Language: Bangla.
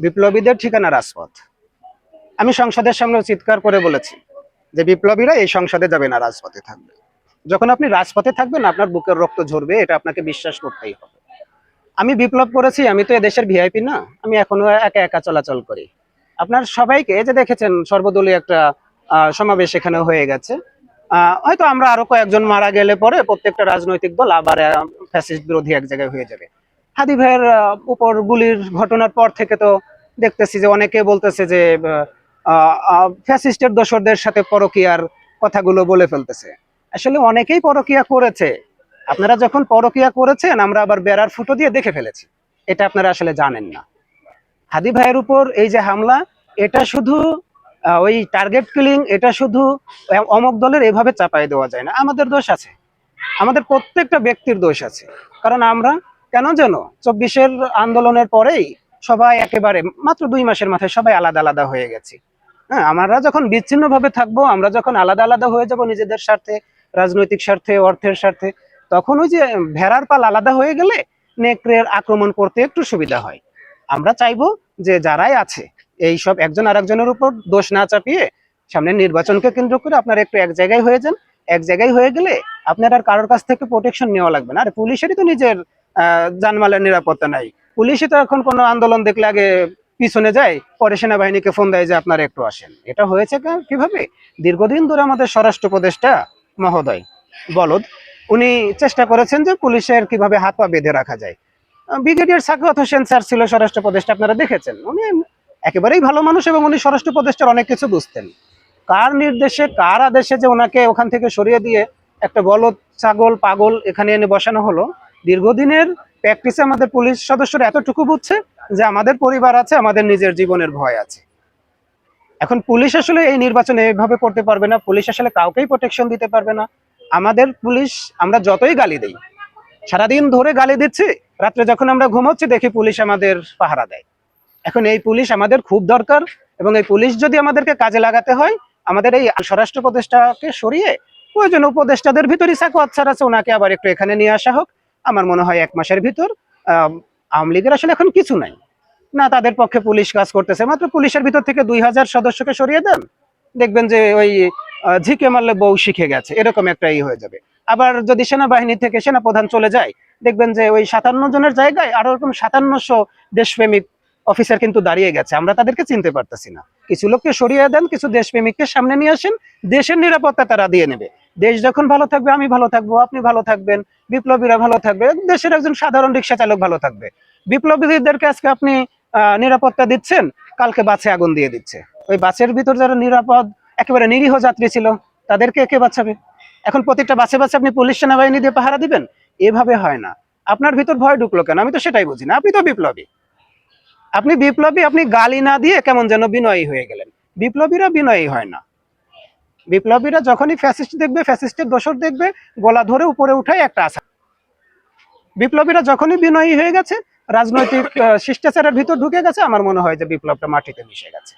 বিপ্লবীদের ঠিকানা রাজপথ। আমি সংসদের সামনে চিৎকার করে বলেছি যে বিপ্লবীরা এই সংসদে যাবে না, রাজপথে থাকবে। যখন আপনি রাজপথে থাকবেন আপনার বুকের রক্ত ঝরবে, এটা আপনাকে বিশ্বাস করতেই হবে। আমি বিপ্লব করেছি, আমি তো এদেশের ভিআইপি না, আমি এখনো একা একা চলাচল করি। আপনার সবাইকে যে দেখেছেন সর্বদলীয় একটা সমাবেশ এখানে হয়ে গেছে। হয়তো আমরা আরো কয়েকজন মারা গেলে পরে প্রত্যেকটা রাজনৈতিক দল আবার ফ্যাসিস্ট বিরোধী এক জায়গায় হয়ে যাবে। হাদি ভাইয়ের উপর গুলির ঘটনার পর থেকে তো দেখতেছি যে অনেকে বলতেছে যে ফ্যাসিস্টের দোসরদের সাথে পরকীয়ার কথাগুলো বলে ফেলতেছে। আসলে অনেকেই পরকীয়া করেছে। আপনারা যখন পরকীয়া করেছেন আমরা আবার বেড়ার ফুটো দিয়ে দেখে ফেলেছি, এটা আপনারা আসলে জানেন না। হাদি ভাইয়ের উপর এই যে হামলা, এটা শুধু ওই টার্গেট কিলিং, এটা শুধু অমক দলের এভাবে চাপাই দেওয়া যায় না। আমাদের দোষ আছে, আমাদের প্রত্যেকটা ব্যক্তির দোষ আছে। কারণ আমরা কেন যেন 24-এর আন্দোলনের পরেই সবাই একেবারে মাত্র 2 মাসের মাথায় সবাই আলাদা আলাদা হয়ে গেছি। হ্যাঁ, আমরা যখন বিচ্ছিন্ন ভাবে থাকবো, আমরা যখন আলাদা আলাদা হয়ে যাব নিজেদের স্বার্থে, রাজনৈতিক স্বার্থে, অর্থের স্বার্থে, তখন ওই যে ভেড়ার পাল আলাদা হয়ে গেলে নেকড়ের আক্রমণ করতে একটু সুবিধা হয়। আমরা চাইবো যে যারাই আছে এই সব একজন আরেকজনের উপর দোষ না চাপিয়ে সামনের নির্বাচনকে কেন্দ্র করে আপনারা একটু এক জায়গায় হয়ে যান। এক জায়গায় হয়ে গেলে আপনার আর কারোর কাছ থেকে প্রোটেকশন নেওয়া লাগবে না। আর পুলিশেরই তো নিজের জানমালের নিরাপত্তা নাই। পুলিশই তো এখন কোনো আন্দোলন দেখলে আগে পিছনে যায়, পরে সেনাবাহিনীকে ফোন দেয় যে আপনারা একটু আসেন। এটা হয়েছে কিভাবে? দীর্ঘদিন ধরে আমাদের স্বরাষ্ট্র উপদেষ্টা মহোদয় বলদ, উনি চেষ্টা করেছেন যে পুলিশের কিভাবে হাত পা বেঁধে রাখা যায়। ব্রিগেডিয়ার সাখাওয়াত হোসেন স্যার ছিল স্বরাষ্ট্র উপদেষ্টা, আপনারা দেখেছেন। উনি একেবারেই ভালো মানুষ এবং উনি স্বরাষ্ট্র উপদেষ্টার অনেক কিছু বুঝতেন। কার নির্দেশে, কার আদেশে যে ওনাকে ওখান থেকে সরিয়ে দিয়ে একটা বলদ ছাগল পাগল এখানে এনে বসানো হলো। দীর্ঘদিনের প্র্যাকটিসে আমাদের পুলিশ সদস্যরা এতটুকু বুঝছে যে আমাদের পরিবার আছে, আমাদের নিজের জীবনের ভয় আছে। এখন পুলিশ আসলে এই নির্বাচনে এইভাবে করতে পারবে না, পুলিশ আসলে কাউকেই প্রোটেকশন দিতে পারবে না। আমাদের পুলিশ, আমরা যতই গালি দেই, সারাদিন ধরে গালি দিচ্ছি, রাত্রে যখন আমরা ঘুমোচ্ছি দেখি পুলিশ আমাদের পাহারা দেয়। এখন এই পুলিশ আমাদের খুব দরকার, এবং এই পুলিশ যদি আমাদেরকে কাজে লাগাতে হয়, আমাদের এই স্বরাষ্ট্র উপদেষ্টাকে সরিয়ে প্রয়োজন উপদেষ্টাদের ভিতরই সাখাওয়াত স্যার আছে, ওনাকে আবার একটু এখানে নিয়ে আসা হোক। আমার মনে হয় 1 মাসের ভিতর আওয়ামী লীগের আসলে এখন কিছু নাই না, তাদের পক্ষে পুলিশ কাজ করতেছে। মাত্র পুলিশের ভিতর থেকে 2000 সদস্যকে সরিয়ে দেন, দেখবেন যে ওই ঝিকে মারলে বউ শিখে গেছে, এরকম একটা হয়ে যাবে। আবার যদি সেনাবাহিনী থেকে সেনাপ্রধান চলে যায়, দেখবেন যে ওই 57 জনের জায়গায় আরো এরকম 5700 দেশপ্রেমিক অফিসার কিন্তু দাঁড়িয়ে গেছে, আমরা তাদেরকে চিনতে পারতেছি না। কিছু লোককে সরিয়ে দেন, কিছু দেশপ্রেমিককে সামনে নিয়ে আসেন, দেশের নিরাপত্তা তারা দিয়ে নেবে। দেশ যখন ভালো থাকবে, আমি ভালো থাকবো, আপনি ভালো থাকবেন, বিপ্লবীরা ভালো থাকবে, দেশের একজন সাধারণ রিক্সা চালক ভালো থাকবে। বিপ্লবীদেরকে আজকে আপনি নিরাপত্তা দিচ্ছেন, কালকে বাসে আগুন দিয়ে দিচ্ছে। ওই বাসের ভিতর যারা নিরাপদ একেবারে নিরীহ যাত্রী ছিল, তাদেরকে কে বাঁচাবে? এখন প্রত্যেকটা বাসে বাসে আপনি পুলিশ সেনাবাহিনী দিয়ে পাহারা দিবেন? এভাবে হয় না। আপনার ভিতর ভয় ঢুকলো কেন? আমি তো সেটাই বুঝি না। আপনি তো বিপ্লবী, আপনি বিপ্লবী, আপনি গালি না দিয়ে কেমন যেন বিনয়ী হয়ে গেলেন। বিপ্লবীরা বিনয়ী হয় না। বিপ্লবীরা যখনই ফ্যাসিস্ট দেখবে, ফ্যাসিস্টের দোসর দেখবে, গলা ধরে উপরে উঠায় একটা আশা। বিপ্লবীরা যখনই বিনয়ী হয়ে গেছে, রাজনৈতিক শিষ্টাচারের ভিতর ঢুকে গেছে, আমার মনে হয় যে বিপ্লবটা মাটিতে মিশে গেছে।